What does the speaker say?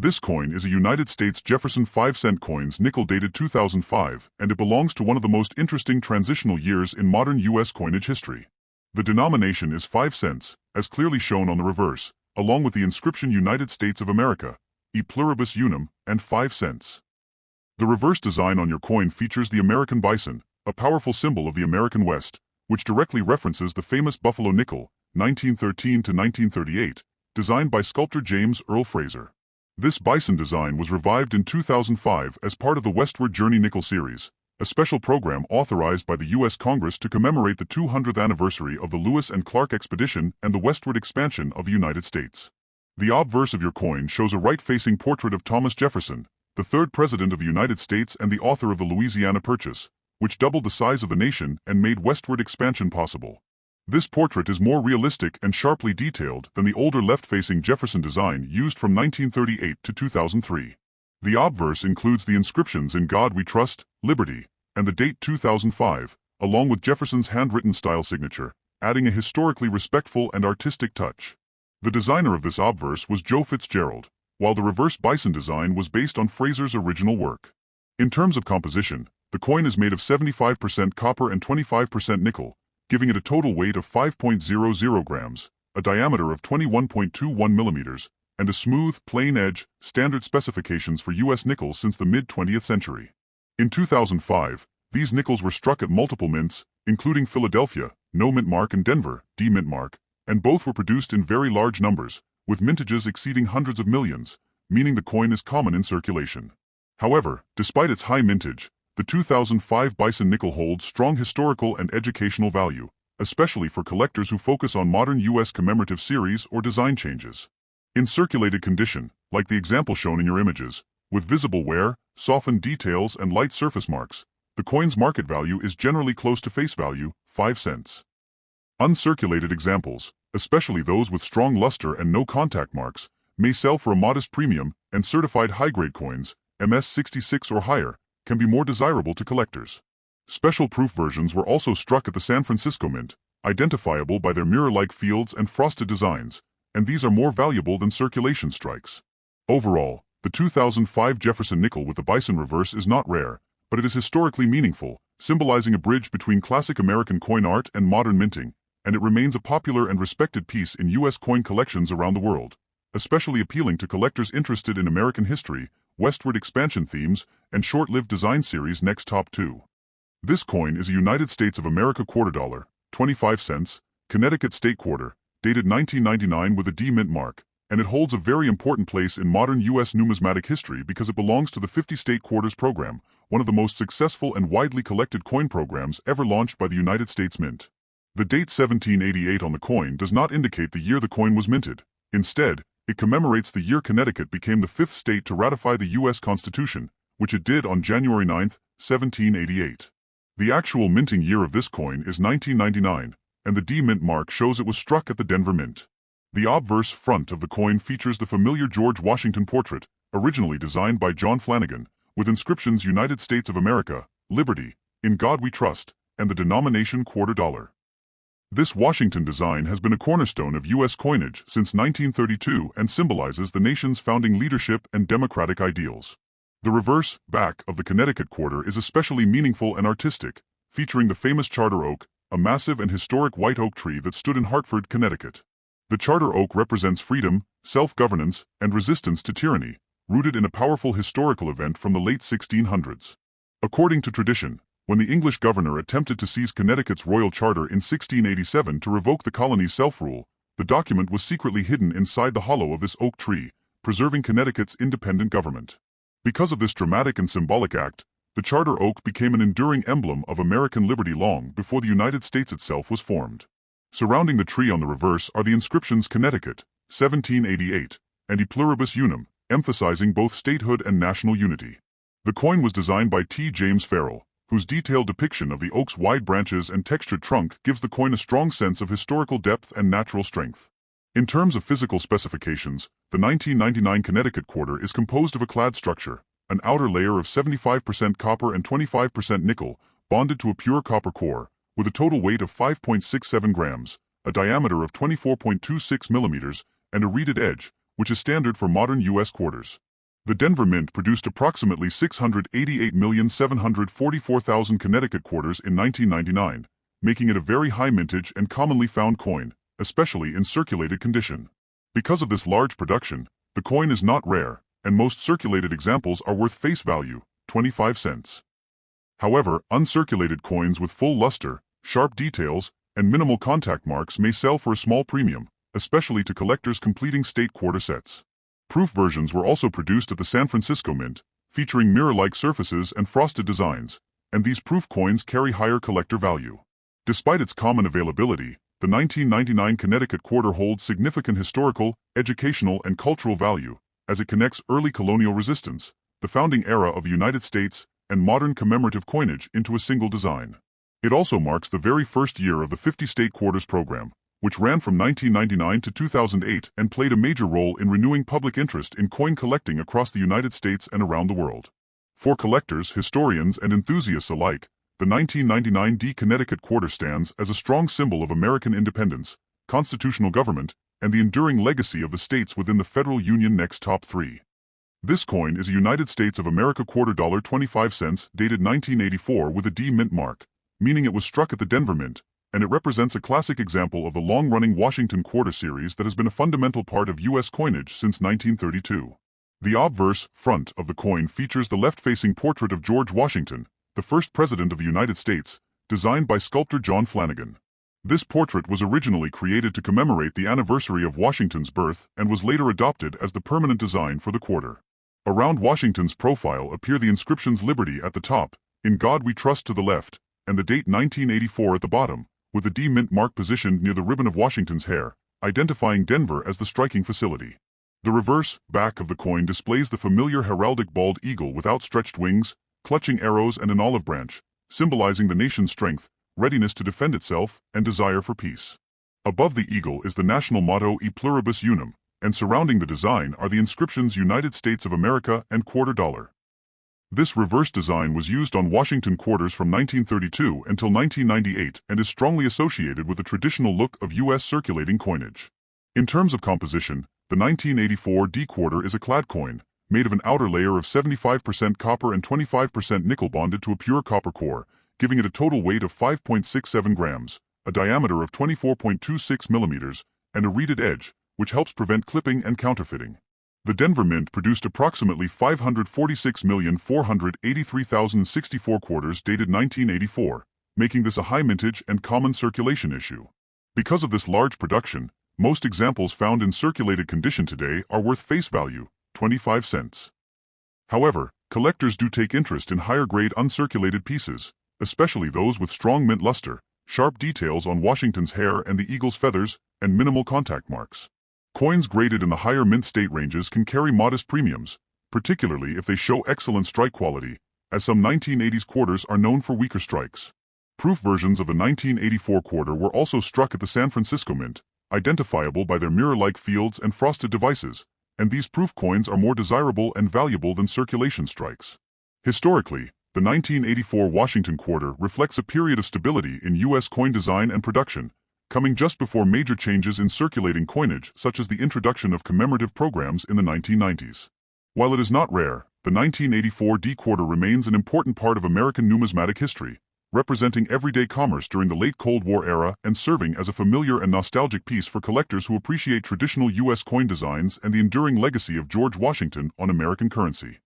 This coin is a United States Jefferson 5-cent coins nickel dated 2005, and it belongs to one of the most interesting transitional years in modern U.S. coinage history. The denomination is 5 cents, as clearly shown on the reverse, along with the inscription United States of America, e pluribus unum, and 5 cents. The reverse design on your coin features the American bison, a powerful symbol of the American West, which directly references the famous Buffalo nickel, 1913 to 1938, designed by sculptor James Earl Fraser. This bison design was revived in 2005 as part of the Westward Journey Nickel series, a special program authorized by the U.S. Congress to commemorate the 200th anniversary of the Lewis and Clark expedition and the westward expansion of the United States. The obverse of your coin shows a right-facing portrait of Thomas Jefferson, the third president of the United States and the author of the Louisiana Purchase, which doubled the size of the nation and made westward expansion possible. This portrait is more realistic and sharply detailed than the older left-facing Jefferson design used from 1938 to 2003. The obverse includes the inscriptions "In God We Trust," "Liberty," and the date 2005, along with Jefferson's handwritten style signature, adding a historically respectful and artistic touch. The designer of this obverse was Joe Fitzgerald, while the reverse bison design was based on Fraser's original work. In terms of composition, the coin is made of 75% copper and 25% nickel, giving it a total weight of 5.00 grams, a diameter of 21.21 millimeters, and a smooth, plain edge, standard specifications for U.S. nickels since the mid-20th century. In 2005, these nickels were struck at multiple mints, including Philadelphia, no mint mark, and Denver, D mint mark, and both were produced in very large numbers, with mintages exceeding hundreds of millions, meaning the coin is common in circulation. However, despite its high mintage, the 2005 bison nickel holds strong historical and educational value, especially for collectors who focus on modern U.S. commemorative series or design changes. In circulated condition, like the example shown in your images, with visible wear, softened details, and light surface marks, the coin's market value is generally close to face value, 5 cents. Uncirculated examples, especially those with strong luster and no contact marks, may sell for a modest premium, and certified high-grade coins, MS-66 or higher, can be more desirable to collectors. Special proof versions were also struck at the San Francisco Mint, identifiable by their mirror-like fields and frosted designs, and these are more valuable than circulation strikes. Overall, the 2005 Jefferson nickel with the bison reverse is not rare, but it is historically meaningful, symbolizing a bridge between classic American coin art and modern minting, and it remains a popular and respected piece in U.S. coin collections around the world, especially appealing to collectors interested in American history, westward expansion themes, and short-lived design series. Next, top 2. This coin is a United States of America quarter dollar, 25 cents, Connecticut state quarter, dated 1999 with a D mint mark, and it holds a very important place in modern U.S. numismatic history because it belongs to the 50 state quarters program, one of the most successful and widely collected coin programs ever launched by the United States Mint. The date 1788 on the coin does not indicate the year the coin was minted. Instead, it commemorates the year Connecticut became the 5th state to ratify the U.S. Constitution, which it did on January 9, 1788. The actual minting year of this coin is 1999, and the D mint mark shows it was struck at the Denver Mint. The obverse front of the coin features the familiar George Washington portrait, originally designed by John Flanagan, with inscriptions "United States of America," "Liberty," "In God We Trust," and the denomination quarter dollar. This Washington design has been a cornerstone of U.S. coinage since 1932 and symbolizes the nation's founding leadership and democratic ideals. The reverse back of the Connecticut quarter is especially meaningful and artistic, featuring the famous charter oak, a massive and historic white oak tree that stood in Hartford, Connecticut. The charter oak represents freedom, self-governance, and resistance to tyranny, rooted in a powerful historical event from the late 1600s. According to tradition, when the English governor attempted to seize Connecticut's royal charter in 1687 to revoke the colony's self-rule, the document was secretly hidden inside the hollow of this oak tree, preserving Connecticut's independent government. Because of this dramatic and symbolic act, the charter oak became an enduring emblem of American liberty long before the United States itself was formed. Surrounding the tree on the reverse are the inscriptions "Connecticut, 1788, and "E pluribus unum," emphasizing both statehood and national unity. The coin was designed by T. James Farrell, whose detailed depiction of the oak's wide branches and textured trunk gives the coin a strong sense of historical depth and natural strength. In terms of physical specifications, the 1999 Connecticut quarter is composed of a clad structure, an outer layer of 75% copper and 25% nickel, bonded to a pure copper core, with a total weight of 5.67 grams, a diameter of 24.26 millimeters, and a reeded edge, which is standard for modern U.S. quarters. The Denver Mint produced approximately 688,744,000 Connecticut quarters in 1999, making it a very high mintage and commonly found coin, especially in circulated condition. Because of this large production, the coin is not rare, and most circulated examples are worth face value, 25 cents. However, uncirculated coins with full luster, sharp details, and minimal contact marks may sell for a small premium, especially to collectors completing state quarter sets. Proof versions were also produced at the San Francisco Mint, featuring mirror-like surfaces and frosted designs, and these proof coins carry higher collector value. Despite its common availability, the 1999 Connecticut quarter holds significant historical, educational, and cultural value, as it connects early colonial resistance, the founding era of the United States, and modern commemorative coinage into a single design. It also marks the very first year of the 50-state quarters program, which ran from 1999 to 2008 and played a major role in renewing public interest in coin collecting across the United States and around the world. For collectors, historians, and enthusiasts alike, the 1999 D Connecticut quarter stands as a strong symbol of American independence, constitutional government, and the enduring legacy of the states within the Federal Union. Next, top 3. This coin is a United States of America quarter dollar 25 cents dated 1984 with a D mint mark, meaning it was struck at the Denver Mint, and it represents a classic example of the long-running Washington quarter series that has been a fundamental part of U.S. coinage since 1932. The obverse front of the coin features the left-facing portrait of George Washington, the first President of the United States, designed by sculptor John Flanagan. This portrait was originally created to commemorate the anniversary of Washington's birth and was later adopted as the permanent design for the quarter. Around Washington's profile appear the inscriptions Liberty at the top, In God We Trust to the left, and the date 1984 at the bottom, with the D mint mark positioned near the ribbon of Washington's hair, identifying Denver as the striking facility. The reverse back of the coin displays the familiar heraldic bald eagle with outstretched wings, clutching arrows and an olive branch, symbolizing the nation's strength, readiness to defend itself, and desire for peace. Above the eagle is the national motto E Pluribus Unum, and surrounding the design are the inscriptions United States of America and quarter dollar. This reverse design was used on Washington quarters from 1932 until 1998 and is strongly associated with the traditional look of U.S. circulating coinage. In terms of composition, the 1984 D quarter is a clad coin, made of an outer layer of 75% copper and 25% nickel bonded to a pure copper core, giving it a total weight of 5.67 grams, a diameter of 24.26 millimeters, and a reeded edge, which helps prevent clipping and counterfeiting. The Denver Mint produced approximately 546,483,064 quarters dated 1984, making this a high mintage and common circulation issue. Because of this large production, most examples found in circulated condition today are worth face value, 25 cents. However, collectors do take interest in higher-grade uncirculated pieces, especially those with strong mint luster, sharp details on Washington's hair and the eagle's feathers, and minimal contact marks. Coins graded in the higher mint state ranges can carry modest premiums, particularly if they show excellent strike quality, as some 1980s quarters are known for weaker strikes. Proof versions of the 1984 quarter were also struck at the San Francisco Mint, identifiable by their mirror-like fields and frosted devices, and these proof coins are more desirable and valuable than circulation strikes. Historically, the 1984 Washington quarter reflects a period of stability in U.S. coin design and production, coming just before major changes in circulating coinage such as the introduction of commemorative programs in the 1990s. While it is not rare, the 1984 D quarter remains an important part of American numismatic history, representing everyday commerce during the late Cold War era and serving as a familiar and nostalgic piece for collectors who appreciate traditional U.S. coin designs and the enduring legacy of George Washington on American currency.